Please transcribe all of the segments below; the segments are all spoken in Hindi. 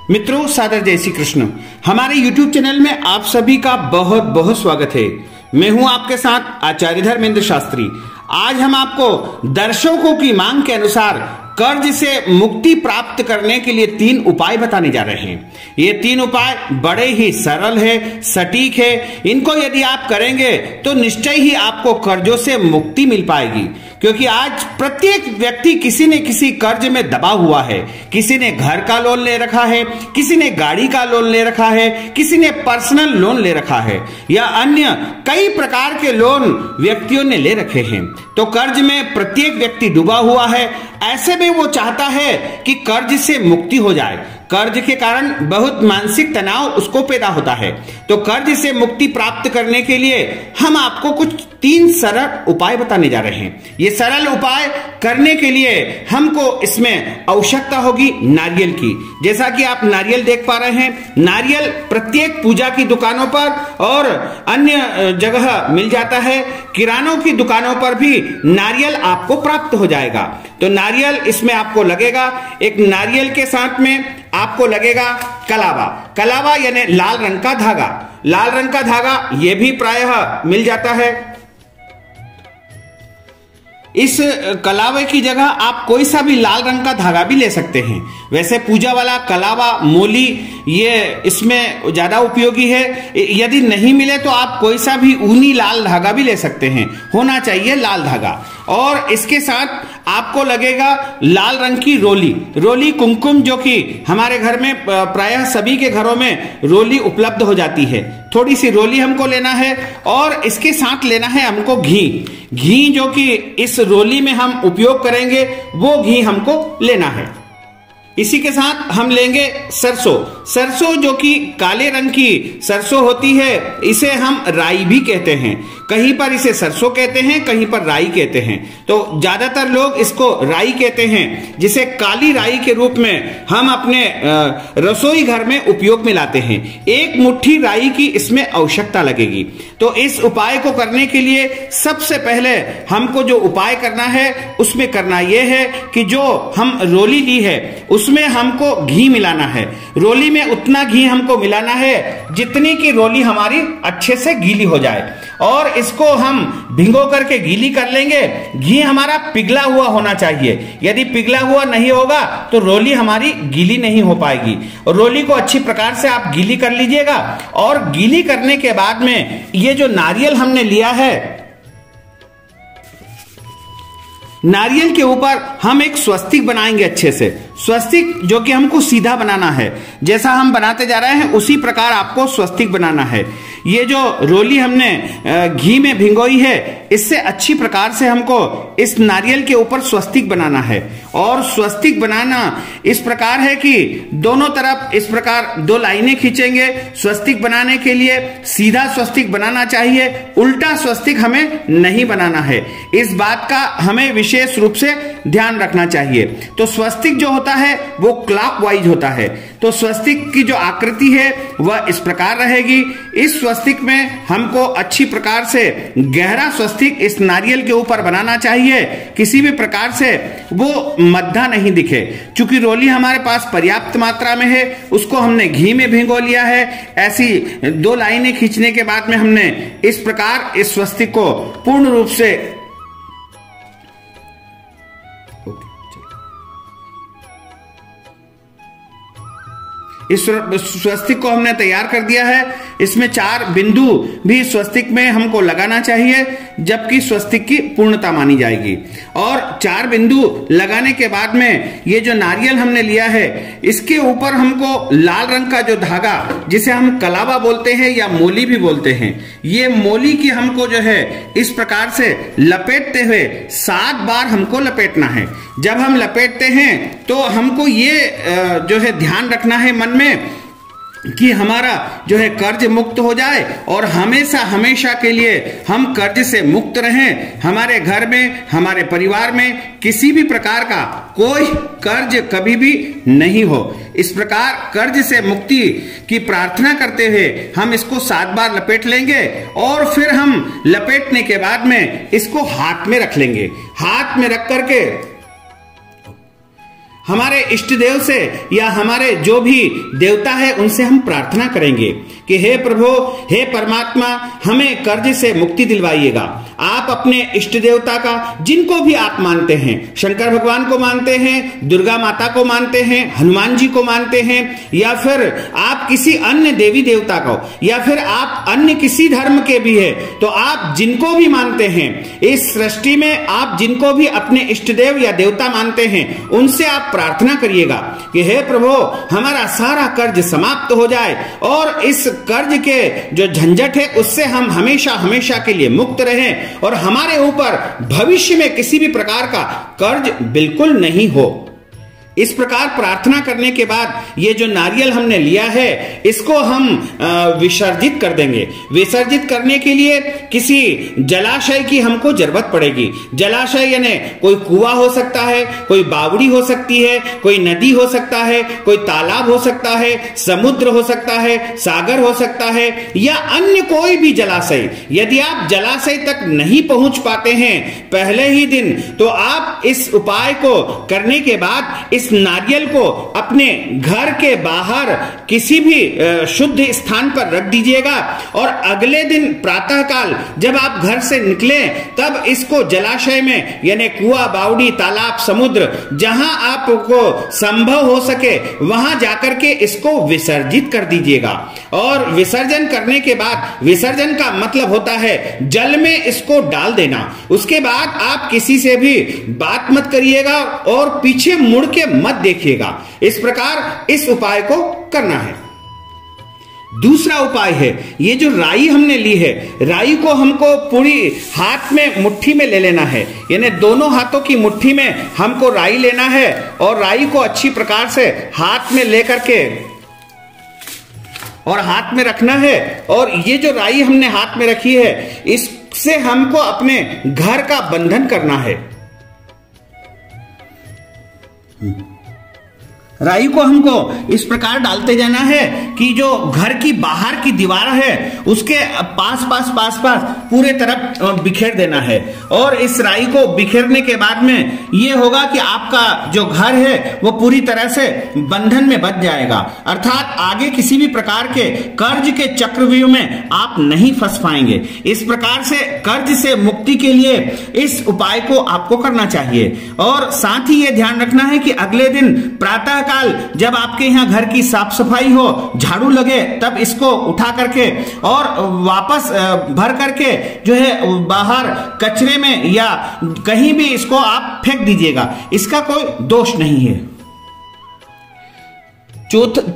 मित्रों, सादर जय श्री कृष्ण। हमारे YouTube चैनल में आप सभी का बहुत बहुत स्वागत है। मैं हूं आपके साथ आचार्य धर्मेंद्र शास्त्री। आज हम आपको दर्शकों की मांग के अनुसार कर्ज से मुक्ति प्राप्त करने के लिए 3 उपाय बताने जा रहे हैं। ये 3 उपाय बड़े ही सरल है, सटीक है। इनको यदि आप करेंगे तो निश्चय ही आपको कर्जों से मुक्ति मिल पाएगी, क्योंकि आज प्रत्येक व्यक्ति किसी न किसी कर्ज में दबा हुआ है। किसी ने घर का लोन ले रखा है, किसी ने गाड़ी का लोन ले रखा है, किसी ने पर्सनल लोन ले रखा है, या अन्य कई प्रकार के लोन व्यक्तियों ने ले रखे हैं। तो कर्ज में प्रत्येक व्यक्ति डूबा हुआ है। ऐसे में वो चाहता है कि कर्ज से मुक्ति हो जाए। कर्ज के कारण बहुत मानसिक तनाव उसको पैदा होता है। तो कर्ज से मुक्ति प्राप्त करने के लिए हम आपको कुछ 3 सरल उपाय बताने जा रहे हैं। ये सरल उपाय करने के लिए हमको इसमें आवश्यकता होगी नारियल की। जैसा कि आप नारियल देख पा रहे हैं, नारियल प्रत्येक पूजा की दुकानों पर और अन्य जगह मिल जाता है। किरानों की दुकानों पर भी नारियल आपको प्राप्त हो जाएगा। तो नारियल इसमें आपको लगेगा। एक नारियल के साथ में आपको लगेगा कलावा। कलावा यानी लाल रंग का धागा। लाल रंग का धागा ये भी प्रायः मिल जाता है। इस कलावे की जगह आप कोई सा भी लाल रंग का धागा भी ले सकते हैं। वैसे पूजा वाला कलावा, मोली ये इसमें ज्यादा उपयोगी है। यदि नहीं मिले तो आप कोई सा भी ऊनी लाल धागा भी ले सकते हैं। होना चाहिए लाल धागा। और इसके साथ आपको लगेगा लाल रंग की रोली। रोली कुमकुम, जो कि हमारे घर में प्रायः सभी के घरों में रोली उपलब्ध हो जाती है। थोड़ी सी रोली हमको लेना है और इसके साथ लेना है हमको घी। घी जो कि इस रोली में हम उपयोग करेंगे वो घी हमको लेना है। इसी के साथ हम लेंगे सरसों। सरसों जो कि काले रंग की सरसों होती है, इसे हम राई भी कहते हैं। कहीं पर इसे सरसों कहते हैं, कहीं पर राई कहते हैं। तो ज्यादातर लोग इसको राई कहते हैं, जिसे काली राई के रूप में हम अपने रसोई घर में उपयोग में लाते हैं। 1 मुट्ठी राई की इसमें आवश्यकता लगेगी। तो इस उपाय को करने के लिए सबसे पहले हमको जो उपाय करना है उसमें करना यह है कि जो हम रोली ली है उसमें हमको घी मिलाना है। रोली में उतना घी हमको मिलाना है जितनी की रोली हमारी अच्छे से गीली हो जाए, और इसको हम भिगो करके गीली कर लेंगे। घी हमारा पिघला हुआ होना चाहिए। यदि पिघला हुआ नहीं होगा तो रोली हमारी गीली नहीं हो पाएगी। रोली को अच्छी प्रकार से आप गीली कर लीजिएगा। और गीली करने के बाद में ये जो नारियल हमने लिया है, नारियल के ऊपर हम एक स्वस्तिक बनाएंगे अच्छे से। स्वस्तिक जो कि हमको सीधा बनाना है, जैसा हम बनाते जा रहे हैं उसी प्रकार आपको स्वस्तिक बनाना है। ये जो रोली हमने घी में भिगोई है, इससे अच्छी प्रकार से हमको इस नारियल के ऊपर स्वस्तिक बनाना है। और स्वस्तिक बनाना इस प्रकार है कि दोनों तरफ इस प्रकार 2 लाइनें खींचेंगे। स्वस्तिक बनाने के लिए सीधा स्वस्तिक बनाना चाहिए, उल्टा स्वस्तिक हमें नहीं बनाना है। इस बात का हमें विशेष रूप से ध्यान रखना चाहिए। तो स्वस्तिक जो होता है वो क्लॉकवाइज होता है। तो स्वस्तिक की जो आकृति है वह इस प्रकार रहेगी। इस स्वस्तिक में हमको अच्छी प्रकार से गहरा स्वस्तिक इस नारियल के ऊपर बनाना चाहिए। किसी भी प्रकार से वो मद्दा नहीं दिखे। चूंकि रोली हमारे पास पर्याप्त मात्रा में है, उसको हमने घी में भिगो लिया है। ऐसी 2 लाइनें खींचने के बाद में हमने इस प्रकार इस स्वस्तिक को पूर्ण रूप से इस स्वस्तिक को हमने तैयार कर दिया है। इसमें 4 बिंदु भी स्वस्तिक में हमको लगाना चाहिए, जबकि स्वस्तिक की पूर्णता मानी जाएगी। और 4 बिंदु लगाने के बाद में ये जो नारियल हमने लिया है, इसके ऊपर हमको लाल रंग का जो धागा, जिसे हम कलावा बोलते हैं या मोली भी बोलते हैं, ये मोली की हमको जो है इस प्रकार से लपेटते हुए 7 बार हमको लपेटना है। जब हम लपेटते हैं तो हमको ये जो है ध्यान रखना है मन में कि हमारा जो है कर्ज मुक्त हो जाए और हमेशा हमेशा के लिए हम कर्ज से मुक्त रहें। हमारे घर में, हमारे परिवार में किसी भी प्रकार का कोई कर्ज कभी भी नहीं हो। इस प्रकार कर्ज से मुक्ति की प्रार्थना करते हुए हम इसको 7 बार लपेट लेंगे। और फिर हम लपेटने के बाद में इसको हाथ में रख लेंगे। हाथ में रख करके हमारे इष्ट देव से या हमारे जो भी देवता है उनसे हम प्रार्थना करेंगे कि हे प्रभु, हे परमात्मा, हमें कर्ज से मुक्ति दिलवाइएगा। आप अपने इष्ट देवता का, जिनको भी आप मानते हैं, शंकर भगवान को मानते हैं, दुर्गा माता को मानते हैं, हनुमान जी को मानते हैं, या फिर आप किसी अन्य देवी देवता को, या फिर आप अन्य किसी धर्म के भी है, तो आप जिनको भी मानते हैं इस सृष्टि में, आप जिनको भी अपने इष्ट देव या देवता मानते हैं, उनसे आप प्रार्थना करिएगा कि हे प्रभु, हमारा सारा कर्ज समाप्त हो जाए और इस कर्ज के जो झंझट है उससे हम हमेशा हमेशा के लिए मुक्त रहें और हमारे ऊपर भविष्य में किसी भी प्रकार का कर्ज बिल्कुल नहीं हो। इस प्रकार प्रार्थना करने के बाद ये जो नारियल हमने लिया है इसको हम विसर्जित कर देंगे। विसर्जित करने के लिए किसी जलाशय की हमको जरूरत पड़ेगी। जलाशय यानी कोई कुआं हो सकता है, कोई बावड़ी हो सकती है, कोई नदी हो सकता है, कोई तालाब हो सकता है, समुद्र हो सकता है, सागर हो सकता है, या अन्य कोई भी जलाशय। यदि आप जलाशय तक नहीं पहुंच पाते हैं पहले ही दिन, तो आप इस उपाय को करने के बाद इस नारियल को अपने घर के बाहर किसी भी शुद्ध स्थान पर रख दीजिएगा और अगले दिन प्रातःकाल जब आप घर से निकलें तब इसको जलाशय में, यानी कुआं, बावड़ी, तालाब, समुद्र, जहां आपको संभव हो सके वहां जाकर के इसको विसर्जित कर दीजिएगा। और विसर्जन करने के बाद, विसर्जन का मतलब होता है जल में इसको डाल देना। उसके बाद आप किसी से भी बात मत करिएगा और पीछे मुड़ के मत देखिएगा। इस प्रकार इस उपाय को करना है। दूसरा उपाय है, ये जो राई हमने ली है, राई को हमको पूरी हाथ में मुट्ठी में ले लेना है, यानी दोनों हाथों की मुट्ठी में हमको राई लेना है और राई को अच्छी प्रकार से हाथ में लेकर के और हाथ में रखना है। और ये जो राई हमने हाथ में रखी है इससे हमको अपने घर का बंधन करना है। राई को हमको इस प्रकार डालते जाना है कि जो घर की बाहर की दीवार है उसके पास पूरे तरफ बिखेर देना है। और इस राई को बिखेरने के बाद में ये होगा कि आपका जो घर है वो पूरी तरह से बंधन में बच जाएगा, अर्थात आगे किसी भी प्रकार के कर्ज के चक्रव्यूह में आप नहीं फंस पाएंगे। इस प्रकार से कर्ज से मुक्ति के लिए इस उपाय को आपको करना चाहिए। और साथ ही ये ध्यान रखना है कि अगले दिन प्रातः जब आपके यहाँ घर की साफ सफाई हो, झाड़ू लगे, तब इसको उठा करके और वापस भर करके जो है बाहर कचरे में या कहीं भी इसको आप फेंक दीजिएगा। इसका कोई दोष नहीं है।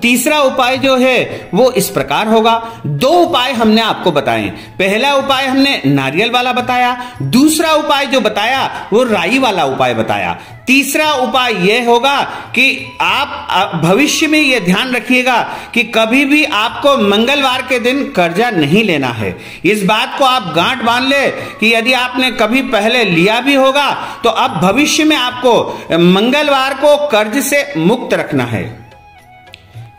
तीसरा उपाय जो है वो इस प्रकार होगा। दो उपाय हमने आपको बताए। पहला उपाय हमने नारियल वाला बताया, दूसरा उपाय जो बताया वो राई वाला उपाय बताया। तीसरा उपाय यह होगा कि आप भविष्य में यह ध्यान रखिएगा कि कभी भी आपको मंगलवार के दिन कर्जा नहीं लेना है। इस बात को आप गांठ बांध ले कि यदि आपने कभी पहले लिया भी होगा तो अब भविष्य में आपको मंगलवार को कर्ज से मुक्त रखना है।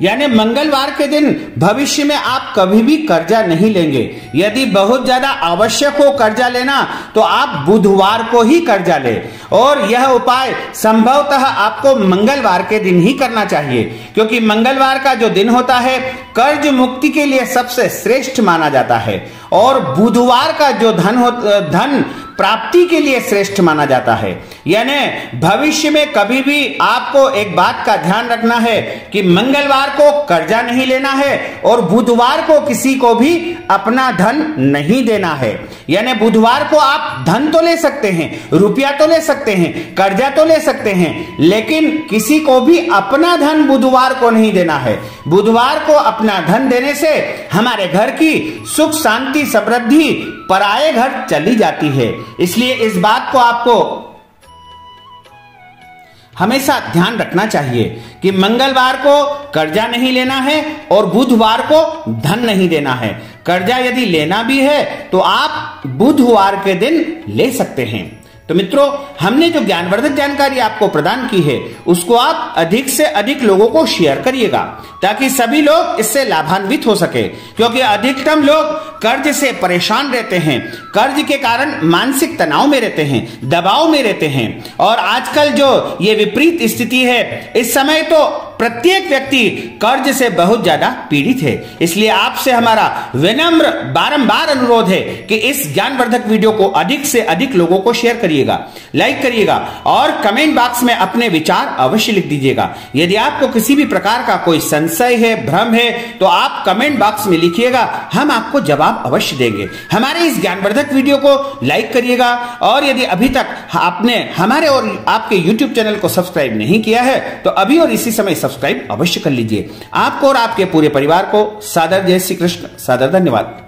यानी मंगलवार के दिन भविष्य में आप कभी भी कर्जा नहीं लेंगे। यदि बहुत ज्यादा आवश्यक हो कर्जा लेना तो आप बुधवार को ही कर्जा ले। और यह उपाय संभवतः आपको मंगलवार के दिन ही करना चाहिए, क्योंकि मंगलवार का जो दिन होता है कर्ज मुक्ति के लिए सबसे श्रेष्ठ माना जाता है और बुधवार का जो धन प्राप्ति के लिए श्रेष्ठ माना जाता है। यानी भविष्य में कभी भी आपको एक बात का ध्यान रखना है कि मंगलवार को कर्जा नहीं लेना है और बुधवार को किसी को भी अपना धन नहीं देना है। यानी बुधवार को आप धन तो ले सकते हैं, रुपया तो ले सकते हैं, कर्जा तो ले सकते हैं, लेकिन किसी को भी अपना धन बुधवार को नहीं देना है। बुधवार को अपना धन देने से हमारे घर की सुख शांति समृद्धि पराये घर चली जाती है। इसलिए इस बात को आपको हमेशा ध्यान रखना चाहिए कि मंगलवार को कर्जा नहीं लेना है और बुधवार को धन नहीं देना है। कर्जा यदि लेना भी है तो आप बुधवार के दिन ले सकते हैं। तो मित्रों, हमने जो ज्ञानवर्धक जानकारी आपको प्रदान की है उसको आप अधिक से अधिक लोगों को शेयर करिएगा, ताकि सभी लोग इससे लाभान्वित हो सके। क्योंकि अधिकतम लोग कर्ज से परेशान रहते हैं, कर्ज के कारण मानसिक तनाव में रहते हैं, दबाव में रहते हैं। और आजकल जो ये विपरीत स्थिति है, इस समय तो प्रत्येक व्यक्ति कर्ज से बहुत ज्यादा पीड़ित है। इसलिए आपसे हमारा विनम्र बारंबार अनुरोध है कि इस ज्ञानवर्धक वीडियो को अधिक से अधिक लोगों को शेयर करिएगा, लाइक करिएगा और कमेंट बॉक्स में अपने विचार अवश्य लिख दीजिएगा। यदि आपको किसी भी प्रकार का कोई संशय है, भ्रम है, तो आप कमेंट बॉक्स में लिखिएगा, हम आपको जवाब अवश्य देंगे। हमारे इस ज्ञानवर्धक वीडियो को लाइक करिएगा और यदि अभी तक आपने हमारे और आपके यूट्यूब चैनल को सब्सक्राइब नहीं किया है तो अभी और इसी समय सब्सक्राइब अवश्य कर लीजिए। आपको और आपके पूरे परिवार को सादर जय श्री कृष्ण, सादर धन्यवाद।